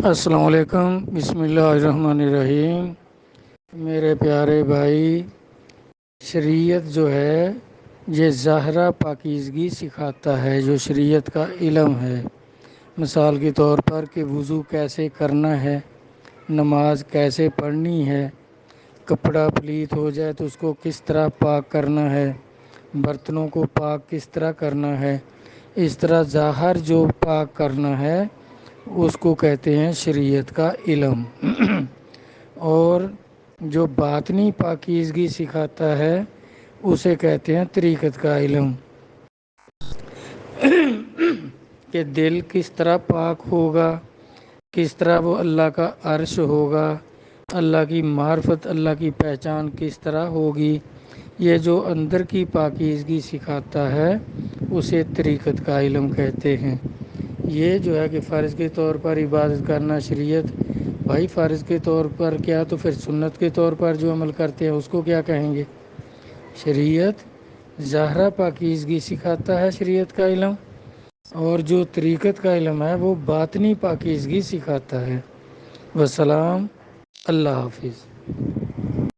السلام علیکم، بسم اللہ الرحمن الرحیم۔ میرے پیارے بھائی، شریعت جو ہے یہ ظاہرہ پاکیزگی سکھاتا ہے، جو شریعت کا علم ہے۔ مثال کے طور پر کہ وضو کیسے کرنا ہے، نماز کیسے پڑھنی ہے، کپڑا پلیت ہو جائے تو اس کو کس طرح پاک کرنا ہے، برتنوں کو پاک کس طرح کرنا ہے، اس طرح ظاہر جو پاک کرنا ہے اس کو کہتے ہیں شریعت کا علم۔ اور جو باطنی پاکیزگی سکھاتا ہے اسے کہتے ہیں طریقت کا علم، کہ دل کس طرح پاک ہوگا، کس طرح وہ اللہ کا عرش ہوگا، اللہ کی معرفت، اللہ کی پہچان کس طرح ہوگی۔ یہ جو اندر کی پاکیزگی سکھاتا ہے اسے طریقت کا علم کہتے ہیں۔ یہ جو ہے کہ فرض کے طور پر عبادت کرنا شریعت، بھائی فرض کے طور پر کیا تو پھر سنت کے طور پر جو عمل کرتے ہیں اس کو کیا کہیں گے؟ شریعت ظاہرہ پاکیزگی سکھاتا ہے شریعت کا علم، اور جو طریقت کا علم ہے وہ باطنی پاکیزگی سکھاتا ہے۔ والسلام، اللہ حافظ۔